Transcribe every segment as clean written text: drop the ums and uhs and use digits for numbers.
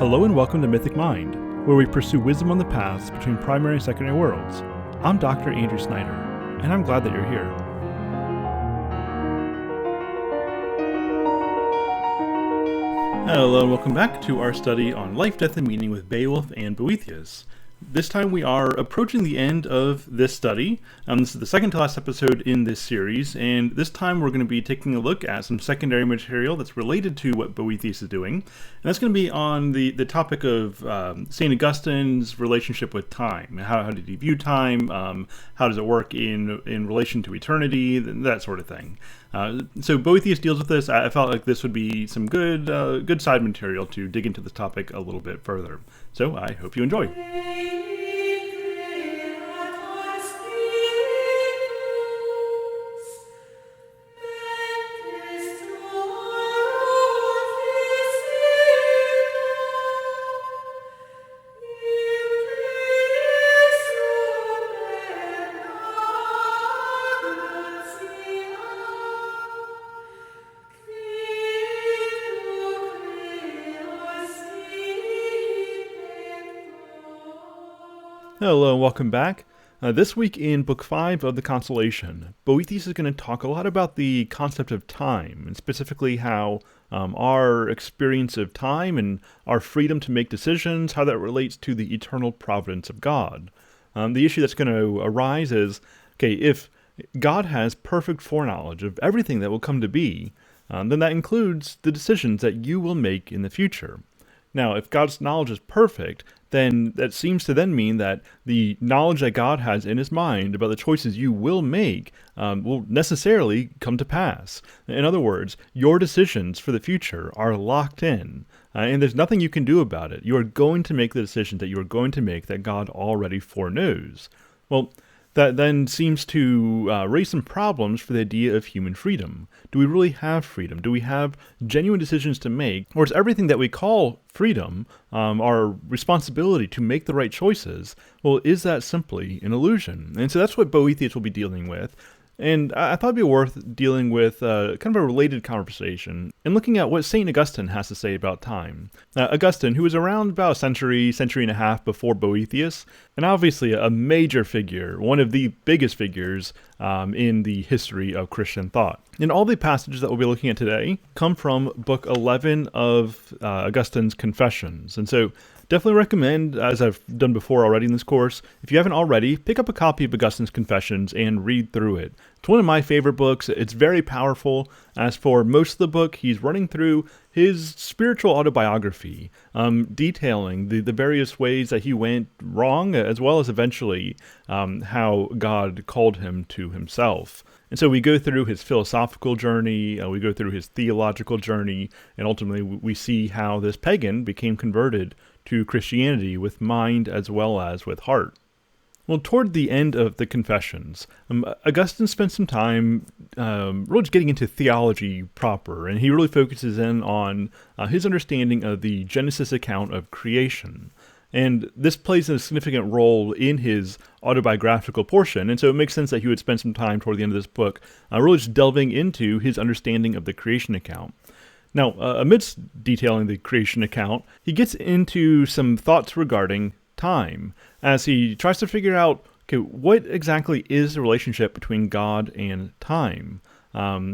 Hello and welcome to Mythic Mind, where we pursue wisdom on the paths between primary and secondary worlds. I'm Dr. Andrew Snyder, and I'm glad that you're here. Hello and welcome back to our study on life, death, and meaning with Beowulf and Boethius. This time we are approaching the end of this study. This is the second to last episode in this series, and this time we're going to be taking a look at some secondary material that's related to what Boethius is doing. And that's going to be on the topic of St. Augustine's relationship with time. How did he view time? How does it work in relation to eternity? That sort of thing. So Boethius deals with this. I felt like this would be some good side material to dig into this topic a little bit further. So I hope you enjoy. Hello and welcome back. This week in Book 5 of the Constellation, Boethius is going to talk a lot about the concept of time, and specifically how our experience of time and our freedom to make decisions, how that relates to the eternal providence of God. The issue that's going to arise is, if God has perfect foreknowledge of everything that will come to be, then that includes the decisions that you will make in the future. Now, if God's knowledge is perfect, then that seems to then mean that the knowledge that God has in his mind about the choices you will make will necessarily come to pass. In other words, your decisions for the future are locked in, and there's nothing you can do about it. You are going to make the decisions that you are going to make that God already foreknows. Well, that then seems to raise some problems for the idea of human freedom. Do we really have freedom? Do we have genuine decisions to make? Or is everything that we call freedom, our responsibility to make the right choices, well, is that simply an illusion? And so that's what Boethius will be dealing with. And I thought it'd be worth dealing with kind of a related conversation and looking at what St. Augustine has to say about time. Augustine, who was around about a century and a half before Boethius, and obviously a major figure, one of the biggest figures in the history of Christian thought. And all the passages that we'll be looking at today come from Book 11 of Augustine's Confessions. And so definitely recommend, as I've done before already in this course, if you haven't already, pick up a copy of Augustine's Confessions and read through it. It's one of my favorite books. It's very powerful. As for most of the book, he's running through his spiritual autobiography, detailing the various ways that he went wrong, as well as eventually how God called him to himself. And so we go through his philosophical journey, we go through his theological journey, and ultimately we see how this pagan became converted to Christianity with mind as well as with heart. Well, toward the end of the Confessions, Augustine spent some time really just getting into theology proper, and he really focuses in on his understanding of the Genesis account of creation. And this plays a significant role in his autobiographical portion, and so it makes sense that he would spend some time toward the end of this book really just delving into his understanding of the creation account. Now, amidst detailing the creation account, he gets into some thoughts regarding time, as he tries to figure out, what exactly is the relationship between God and time?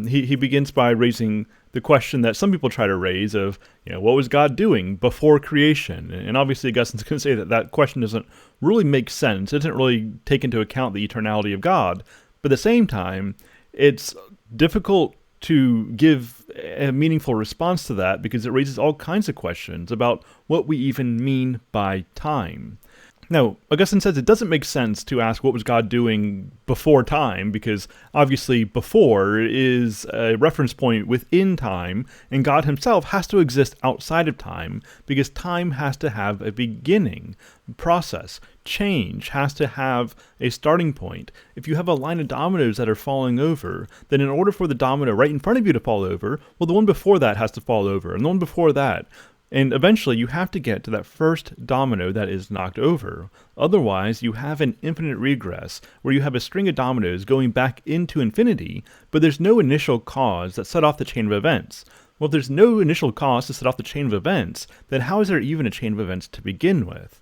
He begins by raising the question that some people try to raise of, what was God doing before creation? And obviously Augustine's going to say that question doesn't really make sense. It doesn't really take into account the eternality of God. But at the same time, it's difficult to give a meaningful response to that because it raises all kinds of questions about what we even mean by time. Now, Augustine says it doesn't make sense to ask what was God doing before time, because obviously before is a reference point within time, and God himself has to exist outside of time, because time has to have a beginning, process. Change has to have a starting point. If you have a line of dominoes that are falling over, then in order for the domino right in front of you to fall over, well, the one before that has to fall over, and the one before that. And eventually you have to get to that first domino that is knocked over. Otherwise, you have an infinite regress where you have a string of dominoes going back into infinity, but there's no initial cause that set off the chain of events. Well, if there's no initial cause to set off the chain of events, then how is there even a chain of events to begin with?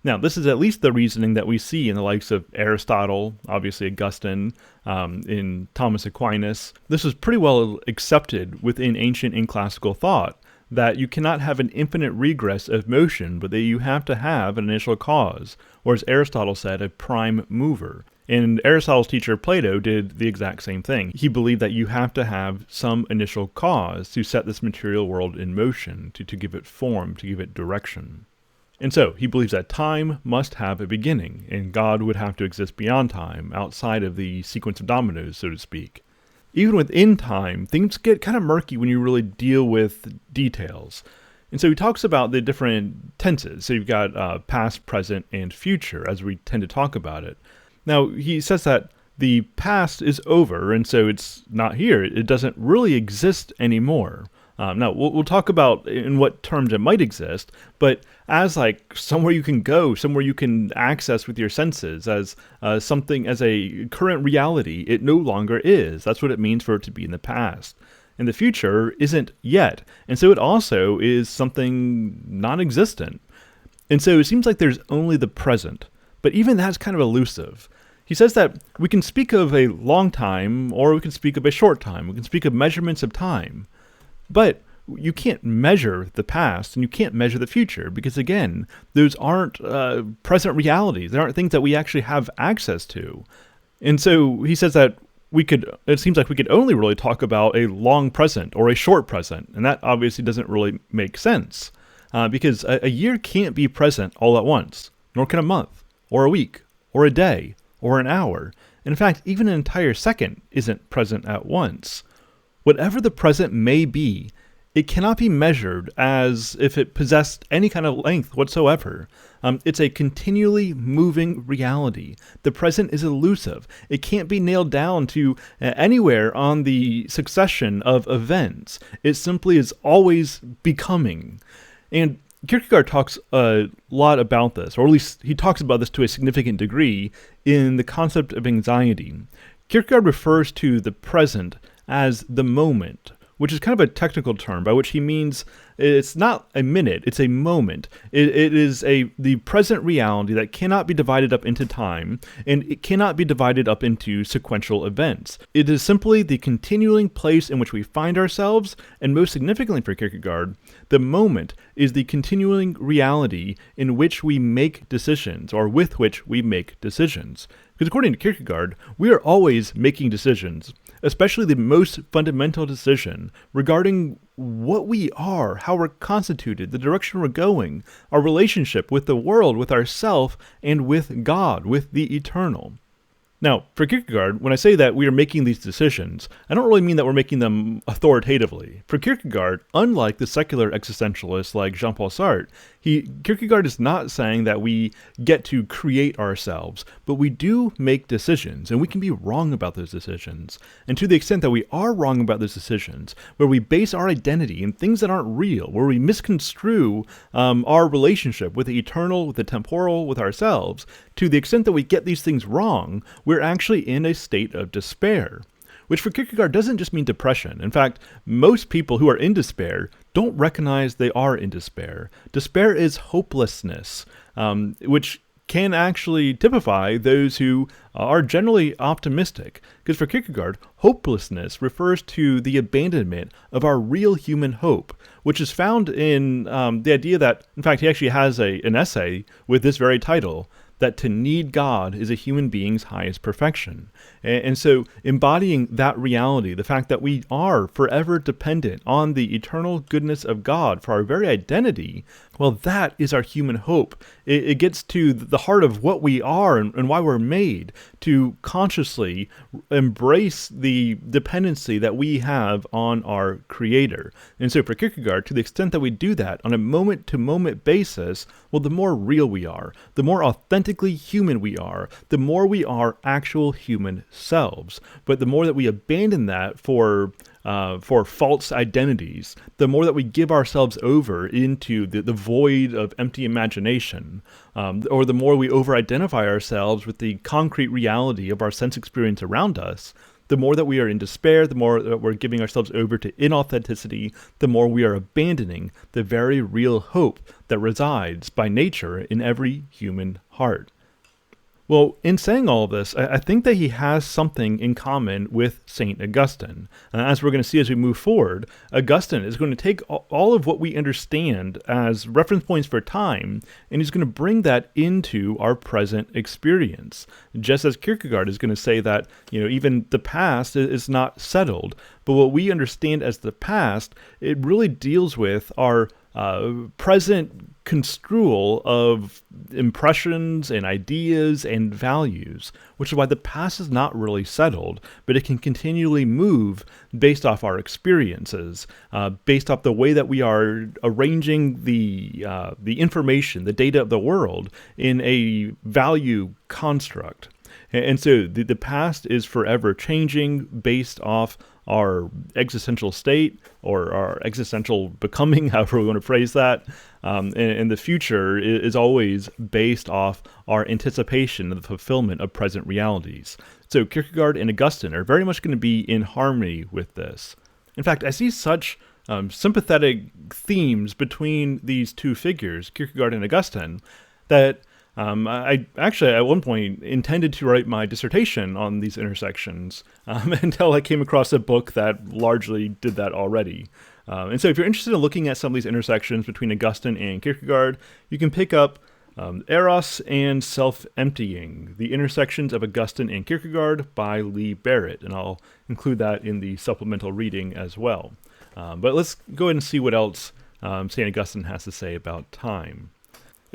Now, this is at least the reasoning that we see in the likes of Aristotle, obviously Augustine, in Thomas Aquinas. This was pretty well accepted within ancient and classical thought, that you cannot have an infinite regress of motion, but that you have to have an initial cause, or as Aristotle said, a prime mover. And Aristotle's teacher Plato did the exact same thing. He believed that you have to have some initial cause to set this material world in motion, to give it form, to give it direction. And so, he believes that time must have a beginning, and God would have to exist beyond time, outside of the sequence of dominoes, so to speak. Even within time, things get kind of murky when you really deal with details. And so he talks about the different tenses. So you've got past, present, and future, as we tend to talk about it. Now, he says that the past is over, and so it's not here. It doesn't really exist anymore. Now, we'll talk about in what terms it might exist, but as like somewhere you can go, somewhere you can access with your senses, as something, as a current reality, it no longer is. That's what it means for it to be in the past. And the future isn't yet, and so it also is something non-existent. And so it seems like there's only the present, but even that's kind of elusive. He says that we can speak of a long time, or we can speak of a short time. We can speak of measurements of time. But you can't measure the past and you can't measure the future because, again, those aren't present realities. They aren't things that we actually have access to. And so he says that it seems like we could only really talk about a long present or a short present. And that obviously doesn't really make sense because a year can't be present all at once, nor can a month or a week or a day or an hour. And in fact, even an entire second isn't present at once. Whatever the present may be, it cannot be measured as if it possessed any kind of length whatsoever. It's a continually moving reality. The present is elusive. It can't be nailed down to anywhere on the succession of events. It simply is always becoming. And Kierkegaard talks a lot about this, or at least he talks about this to a significant degree in the concept of anxiety. Kierkegaard refers to the present as the moment, which is kind of a technical term by which he means it's not a minute, it's a moment. It is the present reality that cannot be divided up into time, and it cannot be divided up into sequential events. It is simply the continuing place in which we find ourselves, and most significantly for Kierkegaard, the moment is the continuing reality in which we make decisions, or with which we make decisions. Because according to Kierkegaard, we are always making decisions, especially the most fundamental decision regarding what we are, how we're constituted, the direction we're going, our relationship with the world, with ourself, and with God, with the eternal. Now, for Kierkegaard, when I say that we are making these decisions, I don't really mean that we're making them authoritatively. For Kierkegaard, unlike the secular existentialists like Jean-Paul Sartre, Kierkegaard is not saying that we get to create ourselves, but we do make decisions, and we can be wrong about those decisions. And to the extent that we are wrong about those decisions, where we base our identity in things that aren't real, where we misconstrue our relationship with the eternal, with the temporal, with ourselves, to the extent that we get these things wrong, we're actually in a state of despair. Which for Kierkegaard doesn't just mean depression. In fact, most people who are in despair don't recognize they are in despair. Despair is hopelessness, which can actually typify those who are generally optimistic. Because for Kierkegaard, hopelessness refers to the abandonment of our real human hope, which is found in the idea that, in fact, he actually has an essay with this very title, that to need God is a human being's highest perfection. And so embodying that reality, the fact that we are forever dependent on the eternal goodness of God for our very identity, well, that is our human hope. It gets to the heart of what we are and why we're made, to consciously embrace the dependency that we have on our Creator. And so for Kierkegaard, to the extent that we do that on a moment-to-moment basis, well, the more real we are, the more authentically human we are, the more we are actual human selves. But the more that we abandon that for false identities, the more that we give ourselves over into the void of empty imagination, or the more we over-identify ourselves with the concrete reality of our sense experience around us, the more that we are in despair, the more that we're giving ourselves over to inauthenticity, the more we are abandoning the very real hope that resides by nature in every human heart. Well, in saying all of this, I think that he has something in common with St. Augustine. As we're going to see as we move forward, Augustine is going to take all of what we understand as reference points for time, and he's going to bring that into our present experience. Just as Kierkegaard is going to say that, even the past is not settled, but what we understand as the past, it really deals with our present construal of impressions and ideas and values, which is why the past is not really settled, but it can continually move based off our experiences, based off the way that we are arranging the information, the data of the world in a value construct. And so the past is forever changing based off our existential state or our existential becoming, however we want to phrase that. And the future is always based off our anticipation of the fulfillment of present realities. So Kierkegaard and Augustine are very much going to be in harmony with this. In fact, I see such sympathetic themes between these two figures, Kierkegaard and Augustine, that I actually, at one point, intended to write my dissertation on these intersections until I came across a book that largely did that already. And so if you're interested in looking at some of these intersections between Augustine and Kierkegaard, you can pick up Eros and Self-Emptying, The Intersections of Augustine and Kierkegaard by Lee Barrett, and I'll include that in the supplemental reading as well. But let's go ahead and see what else St. Augustine has to say about time.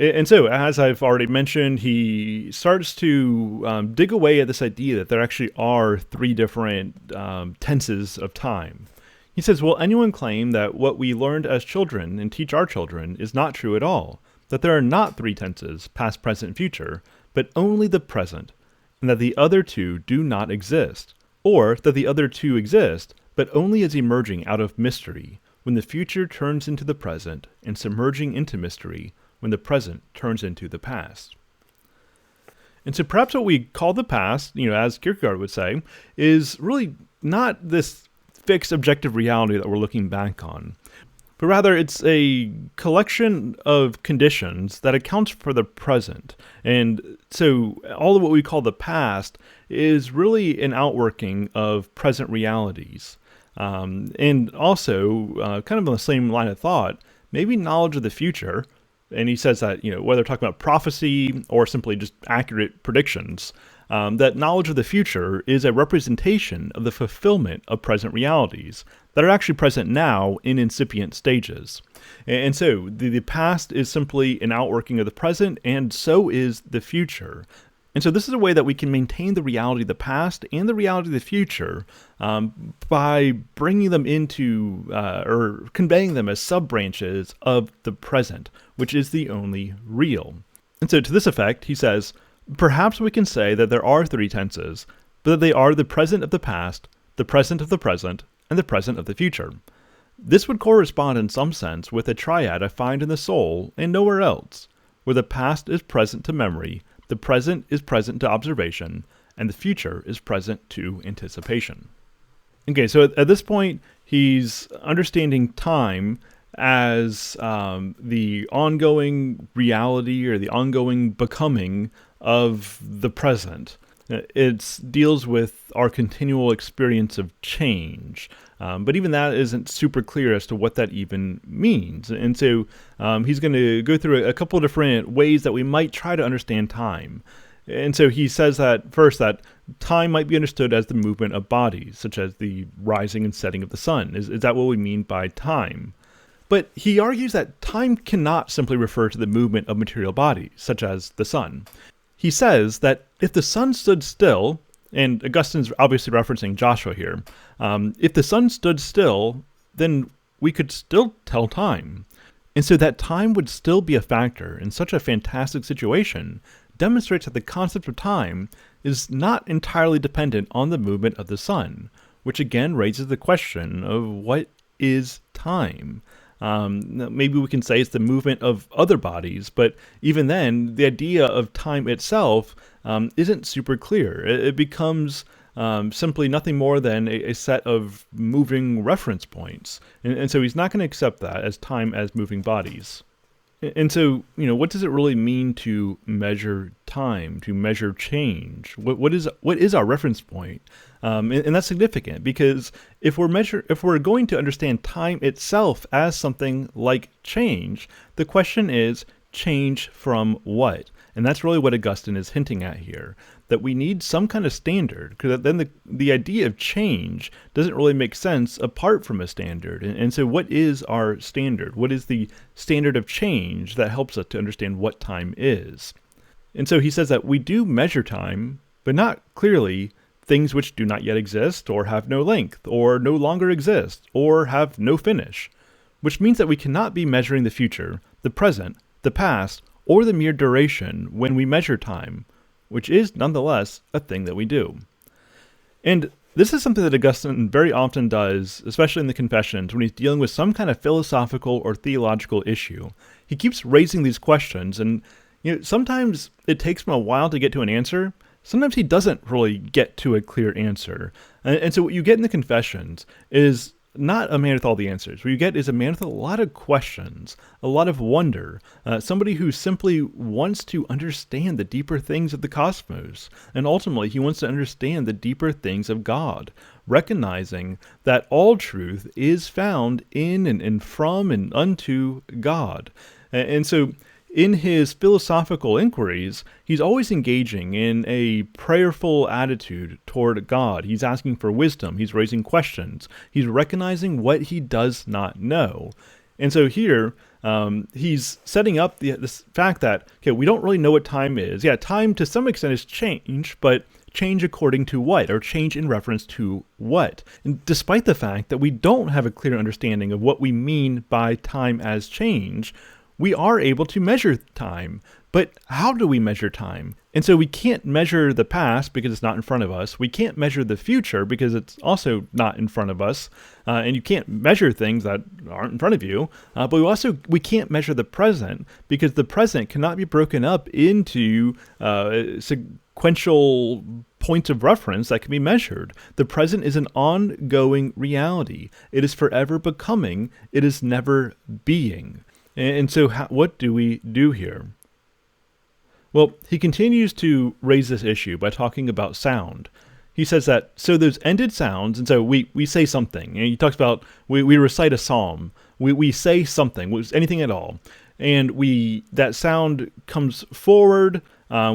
And so, as I've already mentioned, he starts to dig away at this idea that there actually are three different tenses of time. He says, will anyone claim that what we learned as children and teach our children is not true at all? That there are not three tenses, past, present, and future, but only the present, and that the other two do not exist? Or that the other two exist, but only as emerging out of mystery, when the future turns into the present, and submerging into mystery, when the present turns into the past. And so perhaps what we call the past, as Kierkegaard would say, is really not this fixed objective reality that we're looking back on, but rather it's a collection of conditions that accounts for the present. And so all of what we call the past is really an outworking of present realities. And also, kind of on the same line of thought, maybe knowledge of the future. And he says that, whether talking about prophecy or simply just accurate predictions, that knowledge of the future is a representation of the fulfillment of present realities that are actually present now in incipient stages. And so the past is simply an outworking of the present, and so is the future. And so this is a way that we can maintain the reality of the past and the reality of the future by bringing them into, or conveying them as sub-branches of the present, which is the only real. And so to this effect, he says, perhaps we can say that there are three tenses, but that they are the present of the past, the present of the present, and the present of the future. This would correspond in some sense with a triad I find in the soul and nowhere else, where the past is present to memory, the present is present to observation, and the future is present to anticipation. Okay, so at this point, he's understanding time as the ongoing reality or the ongoing becoming of the present. It deals with our continual experience of change. But even that isn't super clear as to what that even means. And so he's going to go through a couple of different ways that we might try to understand time. And so he says that first, that time might be understood as the movement of bodies, such as the rising and setting of the sun. Is that what we mean by time? But he argues that time cannot simply refer to the movement of material bodies, such as the sun. He says that if the sun stood still, and Augustine's obviously referencing Joshua here, if the sun stood still, then we could still tell time. And so that time would still be a factor in such a fantastic situation demonstrates that the concept of time is not entirely dependent on the movement of the sun, which again raises the question of what is time? Maybe we can say it's the movement of other bodies, but even then, the idea of time itself isn't super clear. It becomes simply nothing more than a set of moving reference points. And so he's not going to accept that as time as moving bodies. And so, what does it really mean to measure time, to measure change? What is our reference point? And that's significant because if we're going to understand time itself as something like change, the question is change from what? And that's really what Augustine is hinting at here, that we need some kind of standard, because then the idea of change doesn't really make sense apart from a standard. And so what is our standard? What is the standard of change that helps us to understand what time is? And so he says that we do measure time, but not clearly things which do not yet exist, or have no length, or no longer exist, or have no finish, which means that we cannot be measuring the future, the present, the past, or the mere duration when we measure time, which is nonetheless a thing that we do. And this is something that Augustine very often does, especially in the Confessions, when he's dealing with some kind of philosophical or theological issue. He keeps raising these questions, and sometimes it takes him a while to get to an answer. Sometimes he doesn't really get to a clear answer. And so what you get in the Confessions is not a man with all the answers. What you get is a man with a lot of questions, a lot of wonder, somebody who simply wants to understand the deeper things of the cosmos, and ultimately he wants to understand the deeper things of God, recognizing that all truth is found in and from and unto God. And so in his philosophical inquiries, he's always engaging in a prayerful attitude toward God. He's asking for wisdom. He's raising questions. He's recognizing what he does not know. And so here, he's setting up this fact that, we don't really know what time is. Yeah, time to some extent is change, but change according to what? Or change in reference to what? And despite the fact that we don't have a clear understanding of what we mean by time as change, we are able to measure time. But how do we measure time? And so we can't measure the past because it's not in front of us. We can't measure the future because it's also not in front of us. And you can't measure things that aren't in front of you. But we can't measure the present because the present cannot be broken up into sequential points of reference that can be measured. The present is an ongoing reality. It is forever becoming. It is never being. And so what do we do here? Well, he continues to raise this issue by talking about sound. He says that, so those ended sounds, and so we say something. And he talks about, we recite a psalm. We say something, anything at all. And that sound comes forward.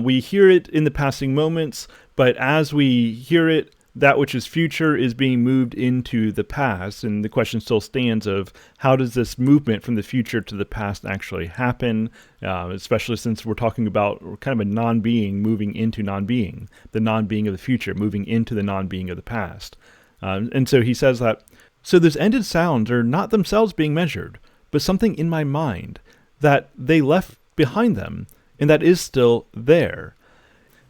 We hear it in the passing moments, but as we hear it, that which is future is being moved into the past, and the question still stands of how does this movement from the future to the past actually happen, especially since we're talking about kind of a non-being moving into non-being, the non-being of the future moving into the non-being of the past. And so he says that, so those ended sounds are not themselves being measured, but something in my mind that they left behind them, and that is still there.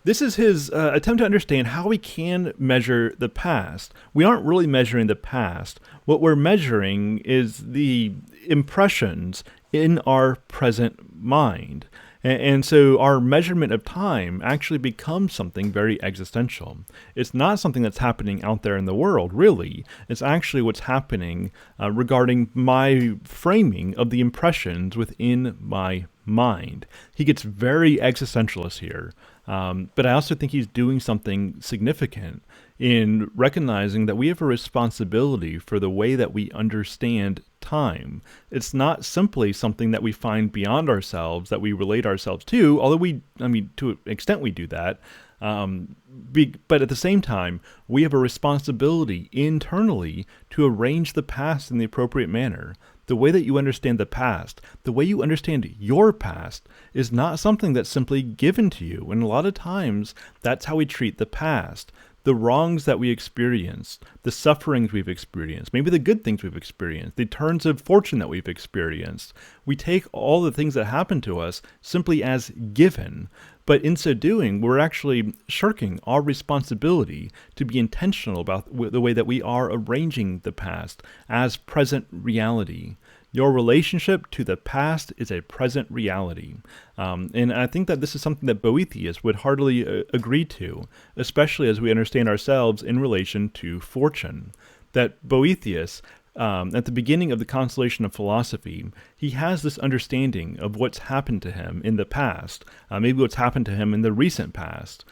This is his attempt to understand how we can measure the past. We aren't really measuring the past. What we're measuring is the impressions in our present mind. And so our measurement of time actually becomes something very existential. It's not something that's happening out there in the world, really. It's actually what's happening regarding my framing of the impressions within my mind. He gets very existentialist here. But I also think he's doing something significant in recognizing that we have a responsibility for the way that we understand time. It's not simply something that we find beyond ourselves, that we relate ourselves to, although to an extent we do that. But at the same time, we have a responsibility internally to arrange the past in the appropriate manner. The way that you understand the past, the way you understand your past, is not something that's simply given to you. And a lot of times, that's how we treat the past. The wrongs that we experienced, the sufferings we've experienced, maybe the good things we've experienced, the turns of fortune that we've experienced. We take all the things that happen to us simply as given. But in so doing, we're actually shirking our responsibility to be intentional about the way that we are arranging the past as present reality. Your relationship to the past is a present reality. And I think that this is something that Boethius would heartily agree to, especially as we understand ourselves in relation to fortune. That Boethius, at the beginning of the Consolation of Philosophy, he has this understanding of what's happened to him in the past, maybe what's happened to him in the recent past.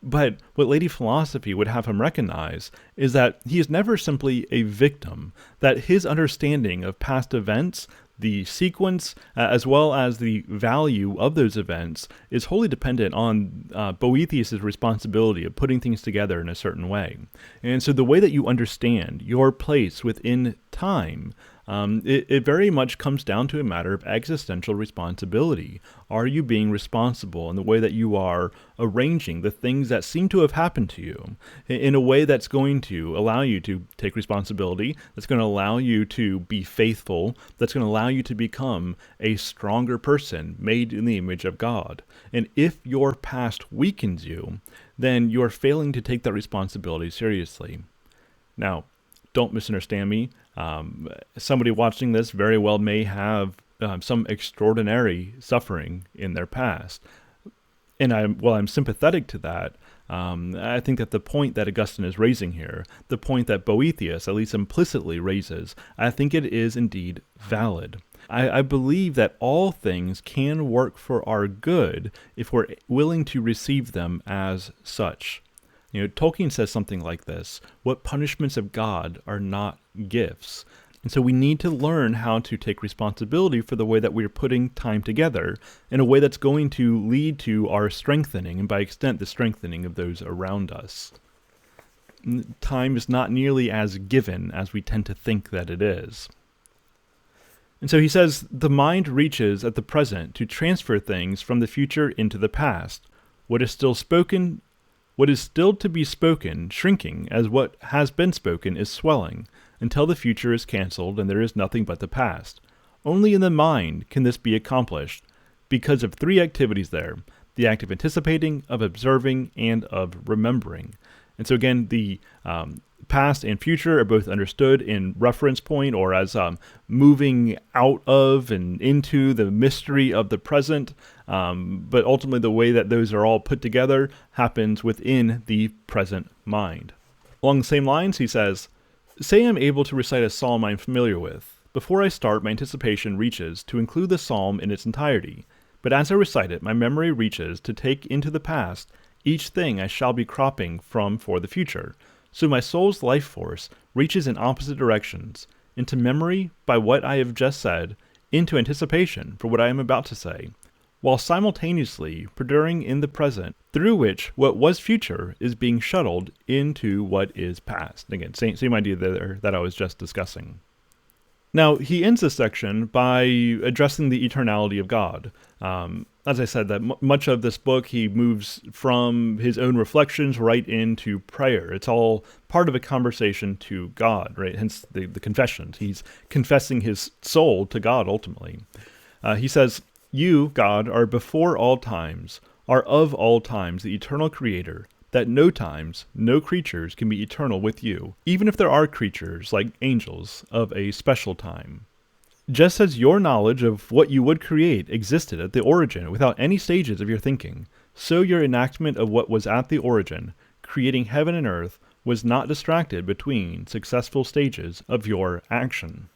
But what Lady Philosophy would have him recognize is that he is never simply a victim, that his understanding of past events, the sequence, as well as the value of those events, is wholly dependent on Boethius' responsibility of putting things together in a certain way. And so the way that you understand your place within time, it very much comes down to a matter of existential responsibility. Are you being responsible in the way that you are arranging the things that seem to have happened to you in a way that's going to allow you to take responsibility, that's going to allow you to be faithful, that's going to allow you to become a stronger person made in the image of God? And if your past weakens you, then you're failing to take that responsibility seriously. Now, don't misunderstand me. Somebody watching this very well may have some extraordinary suffering in their past. And I'm sympathetic to that. I think that the point that Augustine is raising here, the point that Boethius at least implicitly raises, I think it is indeed valid. I believe that all things can work for our good if we're willing to receive them as such. Tolkien says something like this: what punishments of God are not gifts? And so we need to learn how to take responsibility for the way that we're putting time together in a way that's going to lead to our strengthening, and by extent, the strengthening of those around us. Time is not nearly as given as we tend to think that it is. And so he says, the mind reaches at the present to transfer things from the future into the past. What is still to be spoken, shrinking, as what has been spoken is swelling, until the future is cancelled and there is nothing but the past. Only in the mind can this be accomplished, because of three activities there: the act of anticipating, of observing, and of remembering. And so again, the past and future are both understood in reference point, or as moving out of and into the mystery of the present. But ultimately, the way that those are all put together happens within the present mind. Along the same lines, he says, say I'm able to recite a psalm I'm familiar with. Before I start, my anticipation reaches to include the psalm in its entirety. But as I recite it, my memory reaches to take into the past each thing I shall be cropping from for the future. So my soul's life force reaches in opposite directions, into memory by what I have just said, into anticipation for what I am about to say, while simultaneously perduring in the present, through which what was future is being shuttled into what is past. Again, same idea there that I was just discussing. Now, he ends this section by addressing the eternality of God. As I said, that much of this book, he moves from his own reflections right into prayer. It's all part of a conversation to God, right? Hence the confessions. He's confessing his soul to God, ultimately. He says, you, God, are before all times, are of all times the eternal creator, that no times, no creatures can be eternal with you, even if there are creatures, like angels, of a special time. Just as your knowledge of what you would create existed at the origin without any stages of your thinking, so your enactment of what was at the origin, creating heaven and earth, was not distracted between successful stages of your action.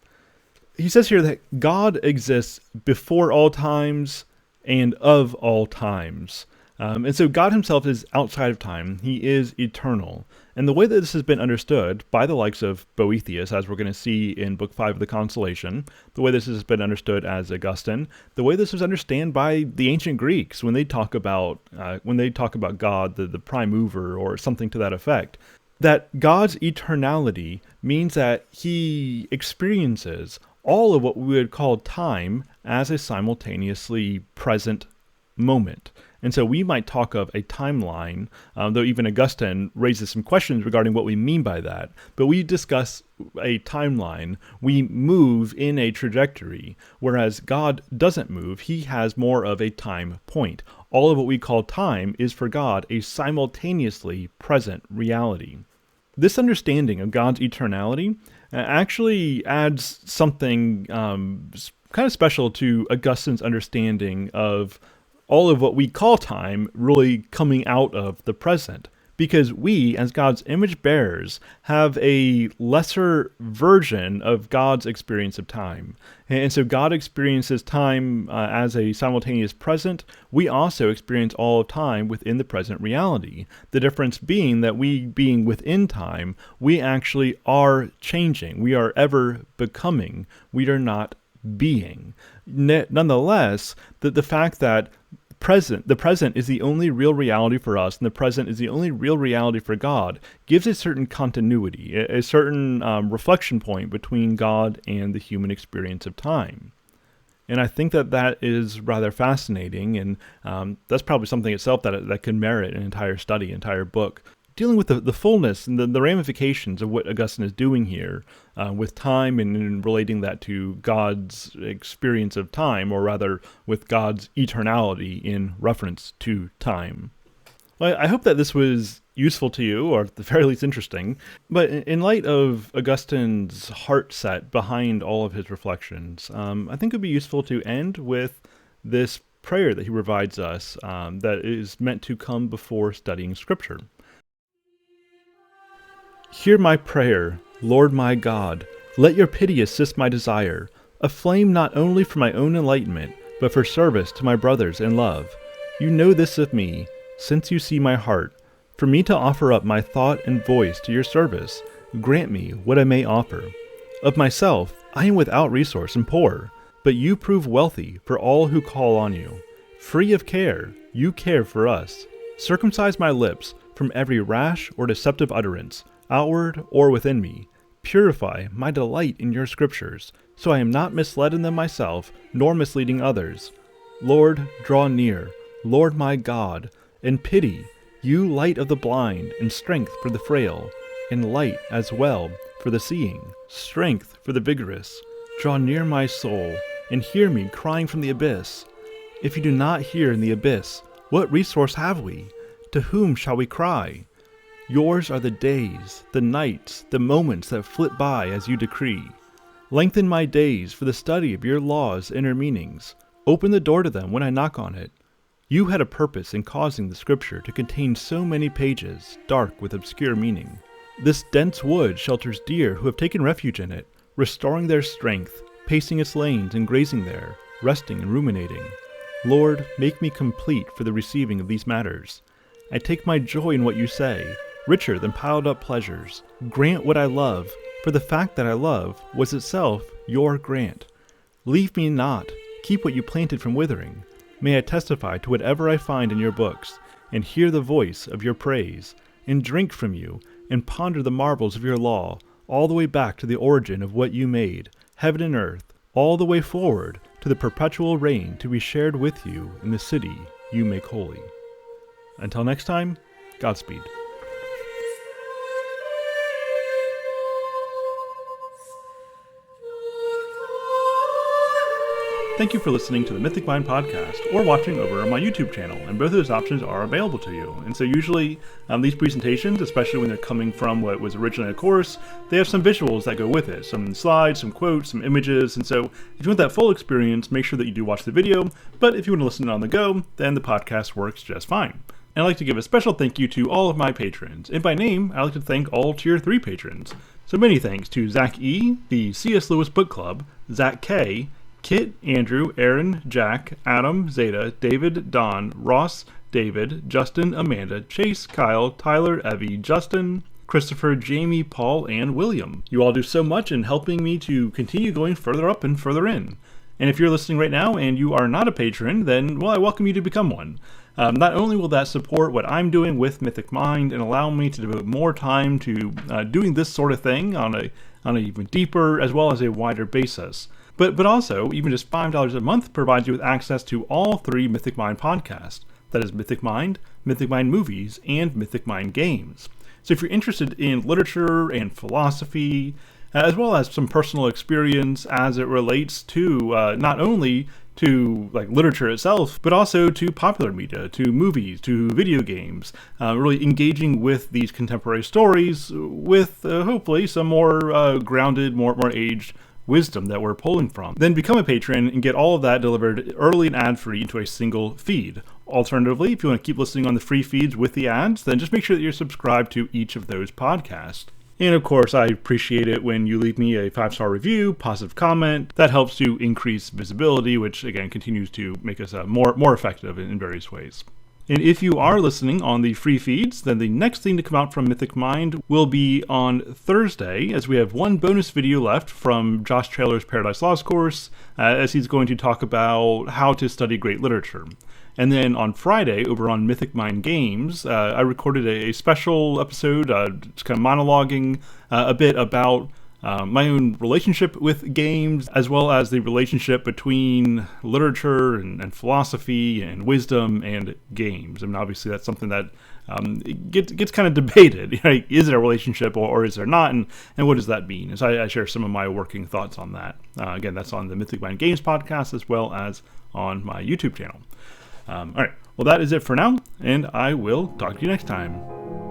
He says here that God exists before all times and of all times. And so God himself is outside of time. He is eternal. And the way that this has been understood by the likes of Boethius, as we're going to see in Book 5 of the Consolation, the way this has been understood as Augustine, the way this was understood by the ancient Greeks when they talk about God, the prime mover, or something to that effect, that God's eternality means that he experiences all of what we would call time as a simultaneously present moment. And so we might talk of a timeline, though even Augustine raises some questions regarding what we mean by that. But we discuss a timeline. We move in a trajectory, whereas God doesn't move. He has more of a time point. All of what we call time is for God a simultaneously present reality. This understanding of God's eternality actually adds something kind of special to Augustine's understanding of all of what we call time really coming out of the present. Because we, as God's image bearers, have a lesser version of God's experience of time. And so God experiences time as a simultaneous present. We also experience all of time within the present reality. The difference being that we, being within time, we actually are changing. We are ever becoming. We are not being. Nonetheless, the fact that the present is the only real reality for us, and the present is the only real reality for God, gives a certain continuity, a certain reflection point between God and the human experience of time. And I think that is rather fascinating, and that's probably something itself that could merit an entire study, entire book. Dealing with the fullness and the ramifications of what Augustine is doing here with time and relating that to God's experience of time, or rather with God's eternality in reference to time. Well, I hope that this was useful to you, or at the very least interesting. But in light of Augustine's heart set behind all of his reflections, I think it would be useful to end with this prayer that he provides us that is meant to come before studying Scripture. Hear my prayer, Lord my God. Let your pity assist my desire, a flame not only for my own enlightenment, but for service to my brothers in love. You know this of me, since you see my heart. For me to offer up my thought and voice to your service, grant me what I may offer. Of myself, I am without resource and poor, but you prove wealthy for all who call on you. Free of care, you care for us. Circumcise my lips from every rash or deceptive utterance, outward or within me. Purify my delight in your scriptures, so I am not misled in them myself, nor misleading others. Lord, draw near, Lord my God, and pity, you light of the blind, and strength for the frail, and light as well for the seeing, strength for the vigorous. Draw near my soul, and hear me crying from the abyss. If you do not hear in the abyss, what resource have we? To whom shall we cry? Yours are the days, the nights, the moments that flit by as you decree. Lengthen my days for the study of your law's inner meanings. Open the door to them when I knock on it. You had a purpose in causing the scripture to contain so many pages, dark with obscure meaning. This dense wood shelters deer who have taken refuge in it, restoring their strength, pacing its lanes and grazing there, resting and ruminating. Lord, make me complete for the receiving of these matters. I take my joy in what you say, richer than piled up pleasures. Grant what I love, for the fact that I love was itself your grant. Leave me not, keep what you planted from withering. May I testify to whatever I find in your books, and hear the voice of your praise, and drink from you, and ponder the marvels of your law, all the way back to the origin of what you made, heaven and earth, all the way forward to the perpetual reign to be shared with you in the city you make holy. Until next time, Godspeed. Thank you for listening to the Mythic Mind podcast, or watching over on my YouTube channel, and both of those options are available to you. And so usually these presentations, especially when they're coming from what was originally a course, they have some visuals that go with it, some slides, some quotes, some images, and so if you want that full experience, make sure that you do watch the video, but if you want to listen on the go, then the podcast works just fine. And I'd like to give a special thank you to all of my patrons, and by name, I'd like to thank all Tier 3 patrons. So many thanks to Zach E., the C.S. Lewis Book Club, Zach K., Kit, Andrew, Aaron, Jack, Adam, Zeta, David, Don, Ross, David, Justin, Amanda, Chase, Kyle, Tyler, Evie, Justin, Christopher, Jamie, Paul, and William. You all do so much in helping me to continue going further up and further in. And if you're listening right now and you are not a patron, then, well, I welcome you to become one. Not only will that support what I'm doing with Mythic Mind and allow me to devote more time to doing this sort of thing on an even deeper as well as a wider basis, but also, even just $5 a month provides you with access to all 3 Mythic Mind podcasts. That is Mythic Mind Movies, and Mythic Mind Games. So if you're interested in literature and philosophy, as well as some personal experience as it relates to not only to like literature itself, but also to popular media, to movies, to video games, really engaging with these contemporary stories with hopefully some more grounded, more aged wisdom that we're pulling from. Then become a patron and get all of that delivered early and ad-free into a single feed. Alternatively, if you want to keep listening on the free feeds with the ads, then just make sure that you're subscribed to each of those podcasts. And of course, I appreciate it when you leave me a 5-star review, positive comment. That helps to increase visibility, which again continues to make us more effective in various ways. And if you are listening on the free feeds, then the next thing to come out from Mythic Mind will be on Thursday, as we have one bonus video left from Josh Traylor's Paradise Lost course, as he's going to talk about how to study great literature. And then on Friday, over on Mythic Mind Games, I recorded a special episode, just kind of monologuing a bit about my own relationship with games, as well as the relationship between literature and philosophy and wisdom and games. I mean, obviously that's something that gets kind of debated. Right? Is it a relationship or is there not? And what does that mean? So I share some of my working thoughts on that. Again, that's on the Mythic Mind Games podcast as well as on my YouTube channel. All right, well, that is it for now, and I will talk to you next time.